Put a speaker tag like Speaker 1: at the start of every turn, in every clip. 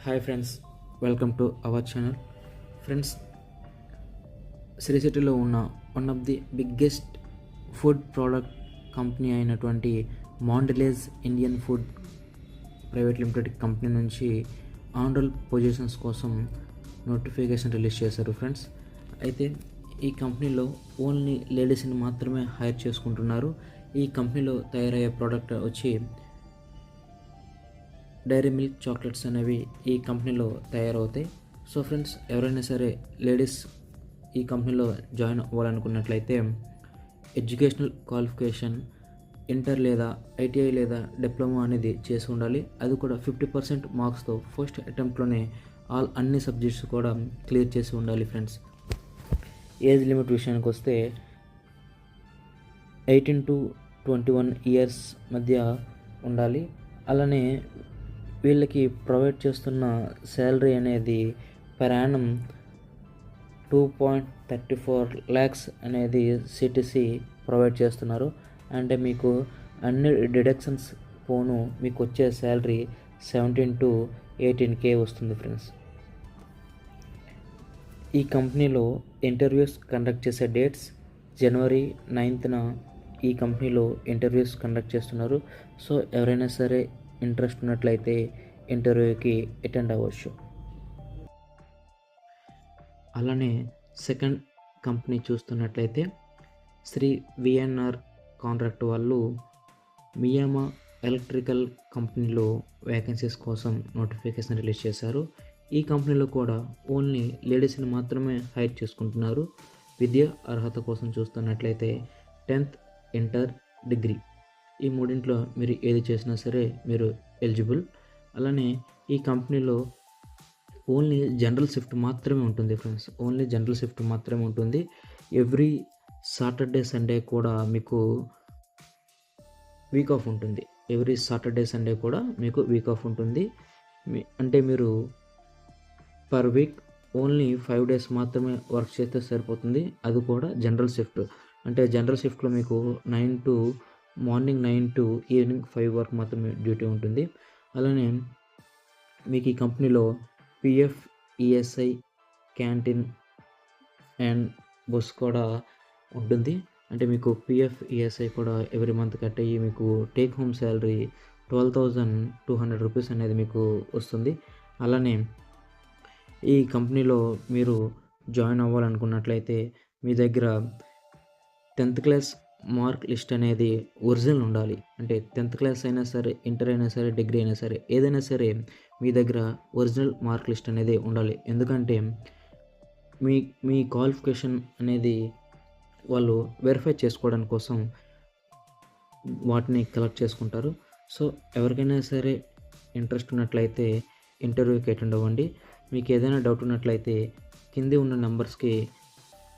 Speaker 1: Hi friends, welcome to our channel. Friends, Sri సిటీలో ఉన్న one of the biggest food product company అయినటువంటి Mondelez Indian food private limited company నుంచి ఆనరల్ positions కోసం notification release చేశారు friends. అయితే ఈ కంపెనీలో ఓన్లీ లేడీస్ని మాత్రమే హైర్ చేసుకుంటున్నారు. ఈ కంపెనీలో తయారయ్యే ప్రోడక్ట్ వచ్చి డైరీ మిల్క్ చాక్లెట్స్ అనేవి ఈ కంపెనీలో తయారవుతాయి. సో ఫ్రెండ్స్, ఎవరైనా సరే లేడీస్ ఈ కంపెనీలో జాయిన్ అవ్వాలనుకున్నట్లయితే ఎడ్యుకేషనల్ క్వాలిఫికేషన్ ఇంటర్ లేదా ఐటీఐ లేదా డిప్లొమా అనేది చేసి ఉండాలి. అది కూడా 50% మార్క్స్తో ఫస్ట్ అటెంప్ట్లోనే అన్ని సబ్జెక్ట్స్ కూడా క్లియర్ చేసి ఉండాలి ఫ్రెండ్స్. ఏజ్ లిమిట్ విషయానికి వస్తే 18 to 21 ఇయర్స్ మధ్య ఉండాలి. అలానే వీళ్ళకి ప్రొవైడ్ చేస్తున్న శాలరీ అనేది పర్ యానం 2.34 lakhs అనేది సిటీసీ ప్రొవైడ్ చేస్తున్నారు. అంటే మీకు అన్ని డిడక్షన్స్ పోను మీకు వచ్చే శాలరీ 17 to 18K వస్తుంది ఫ్రెండ్స్. ఈ కంపెనీలో ఇంటర్వ్యూస్ కండక్ట్ చేసే డేట్స్ January 9th ఈ కంపెనీలో ఇంటర్వ్యూస్ కండక్ట్ చేస్తున్నారు. సో ఎవరైనా సరే ఇంట్రెస్ట్ ఉన్నట్లయితే ఇంటర్వ్యూకి అటెండ్ అవ్వచ్చు. అలానే సెకండ్ కంపెనీ చూస్తున్నట్లయితే శ్రీ విఎన్ఆర్ కాంట్రాక్ట్ వాళ్ళు మియామా ఎలక్ట్రికల్ కంపెనీలో వేకెన్సీస్ కోసం నోటిఫికేషన్ రిలీజ్ చేశారు. ఈ కంపెనీలో కూడా ఓన్లీ లేడీస్ని మాత్రమే హైర్ చేసుకుంటున్నారు. విద్య అర్హత కోసం చూస్తున్నట్లయితే 10th, ఇంటర్, డిగ్రీ ఈ మూడింట్లో మీరు ఏది చేసినా సరే మీరు ఎలిజిబుల్. అలానే ఈ కంపెనీలో ఓన్లీ జనరల్ షిఫ్ట్ మాత్రమే ఉంటుంది ఫ్రెండ్స్. ఓన్లీ జనరల్ షిఫ్ట్ మాత్రమే ఉంటుంది. ఎవ్రీ సాటర్డే సండే కూడా మీకు వీక్ ఆఫ్ ఉంటుంది. ఎవ్రీ సాటర్డే సండే కూడా మీకు వీక్ ఆఫ్ ఉంటుంది. అంటే మీరు పర్ వీక్ ఓన్లీ 5 days మాత్రమే వర్క్ చేస్తే సరిపోతుంది. అది కూడా జనరల్ షిఫ్ట్. అంటే జనరల్ షిఫ్ట్లో మీకు మార్నింగ్ 9 to ఈవినింగ్ 5 వరకు మాత్రమే డ్యూటీ ఉంటుంది. అలానే మీకు ఈ కంపెనీలో PF, ESI, canteen and bus కూడా ఉంటుంది. అంటే మీకు పిఎఫ్, ఈఎస్ఐ కూడా ఎవ్రీ మంత్ కట్ అయ్యి మీకు టేక్ హోమ్ శాలరీ 12,200 రూపీస్ అనేది మీకు వస్తుంది. అలానే ఈ కంపెనీలో మీరు జాయిన్ అవ్వాలనుకున్నట్లయితే మీ దగ్గర 10th క్లాస్ మార్క్ లిస్ట్ అనేది ఒరిజినల్ ఉండాలి. అంటే 10th క్లాస్ అయినా సరే, ఇంటర్ అయినా సరే, డిగ్రీ అయినా సరే, ఏదైనా సరే మీ దగ్గర ఒరిజినల్ మార్క్ లిస్ట్ అనేది ఉండాలి. ఎందుకంటే మీ క్వాలిఫికేషన్ అనేది వాళ్ళు వెరిఫై చేసుకోవడానికి కోసం వాటిని కలెక్ట్ చేసుకుంటారు. సో ఎవరికైనా సరే ఇంట్రెస్ట్ ఉన్నట్లయితే ఇంటర్వ్యూకి అటెండ్ అవ్వండి. మీకు ఏదైనా డౌట్ ఉన్నట్లయితే కింద ఉన్న నెంబర్స్కి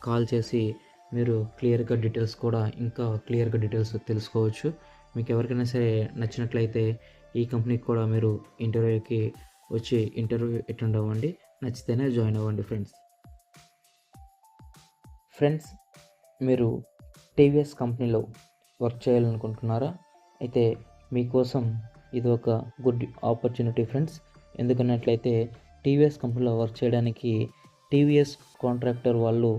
Speaker 1: కాల్ చేసి మీరు క్లియర్గా డీటెయిల్స్ తెలుసుకోవచ్చు. మీకు ఎవరికైనా సరే నచ్చినట్లయితే ఈ కంపెనీకి కూడా మీరు ఇంటర్వ్యూకి వచ్చి ఇంటర్వ్యూ అటెండ్ అవ్వండి. నచ్చితేనే జాయిన్ అవ్వండి ఫ్రెండ్స్. మీరు టీవీఎస్ కంపెనీలో వర్క్ చేయాలనుకుంటున్నారా? అయితే మీకోసం ఇది ఒక గుడ్ ఆపర్చునిటీ ఫ్రెండ్స్. ఎందుకన్నట్లయితే టీవీఎస్ కంపెనీలో వర్క్ చేయడానికి టీవీఎస్ కాంట్రాక్టర్ వాళ్ళు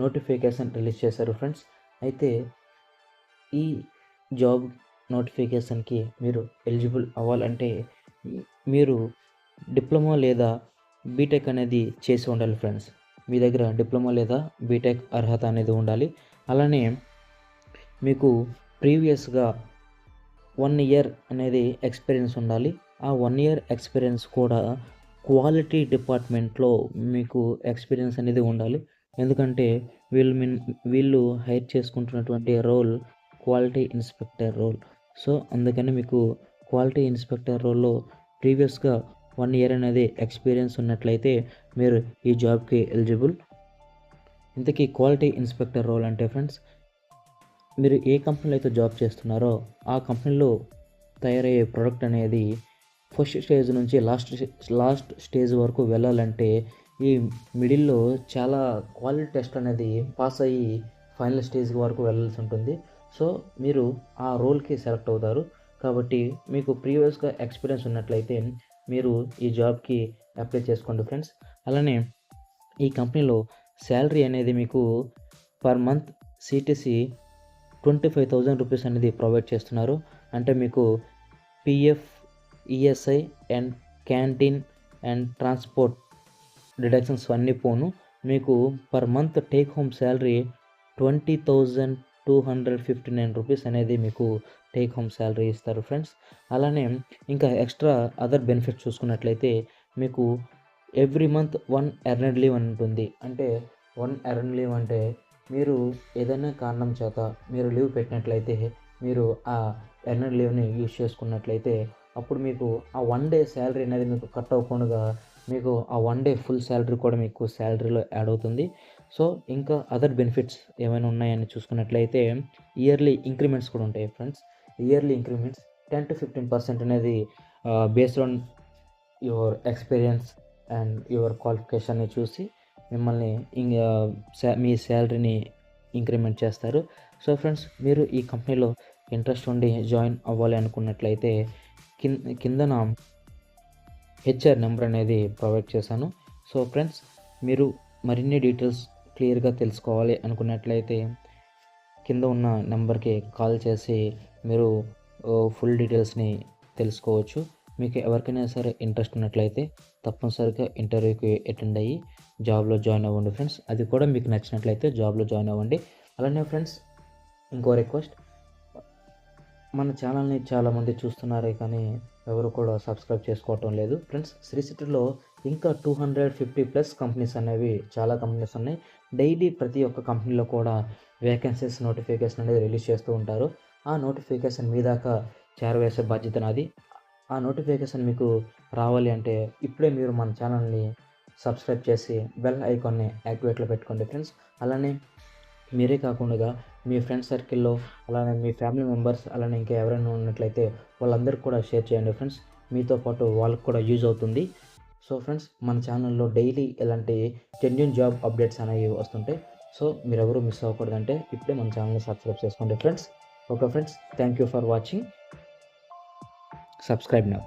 Speaker 1: నోటిఫికేషన్ రిలీజ్ చేశారు ఫ్రెండ్స్. అయితే ఈ జాబ్ నోటిఫికేషన్కి మీరు ఎలిజిబుల్ అవ్వాలంటే మీరు డిప్లొమా లేదా బీటెక్ అనేది చేసి ఉండాలి ఫ్రెండ్స్. మీ దగ్గర డిప్లొమా లేదా బీటెక్ అర్హత అనేది ఉండాలి. అలానే మీకు ప్రీవియస్గా 1 year అనేది ఎక్స్పీరియన్స్ ఉండాలి. ఆ 1 year ఎక్స్పీరియన్స్ కూడా క్వాలిటీ డిపార్ట్మెంట్లో మీకు ఎక్స్పీరియన్స్ అనేది ఉండాలి. ఎందుకంటే వీళ్ళు హైర్ చేసుకుంటున్నటువంటి role quality inspector role. So అందుకని మీకు క్వాలిటీ ఇన్స్పెక్టర్ రోల్లో ప్రీవియస్గా 1 year అనేది ఎక్స్పీరియన్స్ ఉన్నట్లయితే మీరు ఈ జాబ్కి ఎలిజిబుల్. ఇంతకీ క్వాలిటీ ఇన్స్పెక్టర్ రోల్ అంటే ఫ్రెండ్స్, మీరు ఏ కంపెనీలో అయితే జాబ్ చేస్తున్నారో ఆ కంపెనీలో తయారయ్యే ప్రోడక్ట్ అనేది ఫస్ట్ స్టేజ్ నుంచి లాస్ట్ స్టేజ్ వరకు వెళ్ళాలంటే ఈ మిడిల్లో చాలా క్వాలిటీ టెస్ట్ అనేది పాస్ అయ్యి ఫైనల్ స్టేజ్ వరకు వెళ్ళాల్సి ఉంటుంది. సో మీరు ఆ రోల్కి సెలెక్ట్ అవుతారు. కాబట్టి మీకు ప్రీవియస్గా ఎక్స్పీరియన్స్ ఉన్నట్లయితే మీరు ఈ జాబ్కి అప్లై చేసుకోండి ఫ్రెండ్స్. అలానే ఈ కంపెనీలో శాలరీ అనేది మీకు పర్ మంత్ సిటీసీ 25,000 రూపీస్ అనేది ప్రొవైడ్ చేస్తున్నారు. అంటే మీకు PF, ESI and canteen and transport deductions అన్నీ పోను మీకు per month take home salary 20,259 rupees అనేది మీకు టేక్ హోమ్ శాలరీ ఇస్తారు ఫ్రెండ్స్. అలానే ఇంకా ఎక్స్ట్రా అదర్ బెనిఫిట్స్ చూసుకున్నట్లయితే మీకు ఎవ్రీ మంత్ 1 ఎర్నడ్ లీవ్ అని ఉంటుంది. అంటే 1 ఎర్నడ్ లీవ్ అంటే మీరు ఏదైనా కారణం చేత మీరు లీవ్ పెట్టినట్లయితే మీరు ఆ ఎర్నడ్ లీవ్ని యూజ్ చేసుకున్నట్లయితే అప్పుడు మీకు ఆ 1 డే శాలరీ అనేది మీకు కట్ అవ్వకుండా మీకు ఆ 1 డే ఫుల్ శాలరీ కూడా మీకు శాలరీలో యాడ్ అవుతుంది. సో ఇంకా అదర్ బెనిఫిట్స్ ఏమైనా ఉన్నాయని చూసుకున్నట్లయితే ఇయర్లీ ఇంక్రిమెంట్స్ కూడా ఉంటాయి ఫ్రెండ్స్. ఇయర్లీ ఇంక్రిమెంట్స్ 10-15% అనేది based on your experience and your క్వాలిఫికేషన్ని చూసి మిమ్మల్ని మీ శాలరీని ఇంక్రిమెంట్ చేస్తారు. సో ఫ్రెండ్స్, మీరు ఈ కంపెనీలో ఇంట్రెస్ట్ ఉండి జాయిన్ అవ్వాలి అనుకున్నట్లయితే కిందన హెచ్ఆర్ నెంబర్ అనేది ప్రొవైడ్ చేశాను. సో ఫ్రెండ్స్, మీరు మరిన్ని డీటెయిల్స్ క్లియర్గా తెలుసుకోవాలి అనుకున్నట్లయితే కింద ఉన్న నెంబర్కి కాల్ చేసి మీరు ఫుల్ డీటెయిల్స్ని తెలుసుకోవచ్చు. మీకు ఎవరికైనా సరే ఇంట్రెస్ట్ ఉన్నట్లయితే తప్పనిసరిగా ఇంటర్వ్యూకి అటెండ్ అయ్యి జాబ్లో జాయిన్ అవ్వండి ఫ్రెండ్స్. అది కూడా మీకు నచ్చినట్లయితే జాబ్లో జాయిన్ అవ్వండి. అలానే ఫ్రెండ్స్, ఇంకో రిక్వెస్ట్, మన ఛానల్ని చాలామంది చూస్తున్నారే కానీ ఎవరు కూడా సబ్స్క్రైబ్ చేసుకోవటం లేదు ఫ్రెండ్స్. శ్రీ సిటీలో ఇంకా 250+ కంపెనీస్ అనేవి చాలా కంపెనీస్ ఉన్నాయి. డైలీ ప్రతి ఒక్క కంపెనీలో కూడా వేకెన్సీస్ నోటిఫికేషన్ అనేది రిలీజ్ చేస్తూ ఉంటారు. ఆ నోటిఫికేషన్ మీ దాకా చేరవేసే బాధ్యత నాది. ఆ నోటిఫికేషన్ మీకు రావాలి అంటే ఇప్పుడే మీరు మన ఛానల్ని సబ్స్క్రైబ్ చేసి బెల్ ఐకాన్ని యాక్టివేట్లో పెట్టుకోండి ఫ్రెండ్స్. అలానే మీరే కాకుండా మీ ఫ్రెండ్స్ సర్కిల్లో అలానే మీ ఫ్యామిలీ మెంబర్స్ అలానే ఇంకా ఎవరైనా ఉన్నట్లయితే వాళ్ళందరికీ కూడా షేర్ చేయండి ఫ్రెండ్స్. మీతో పాటు వాళ్ళకు కూడా యూజ్ అవుతుంది. సో ఫ్రెండ్స్, మన ఛానల్లో డైలీ ఇలాంటి జెన్యూన్ జాబ్ అప్డేట్స్ అనేవి వస్తుంటాయి. సో మీరు ఎవరు మిస్ అవ్వకూడదంటే ఇప్పుడే మన ఛానల్ని సబ్స్క్రైబ్ చేసుకోండి friends. Okay friends, thank you for watching. Subscribe now.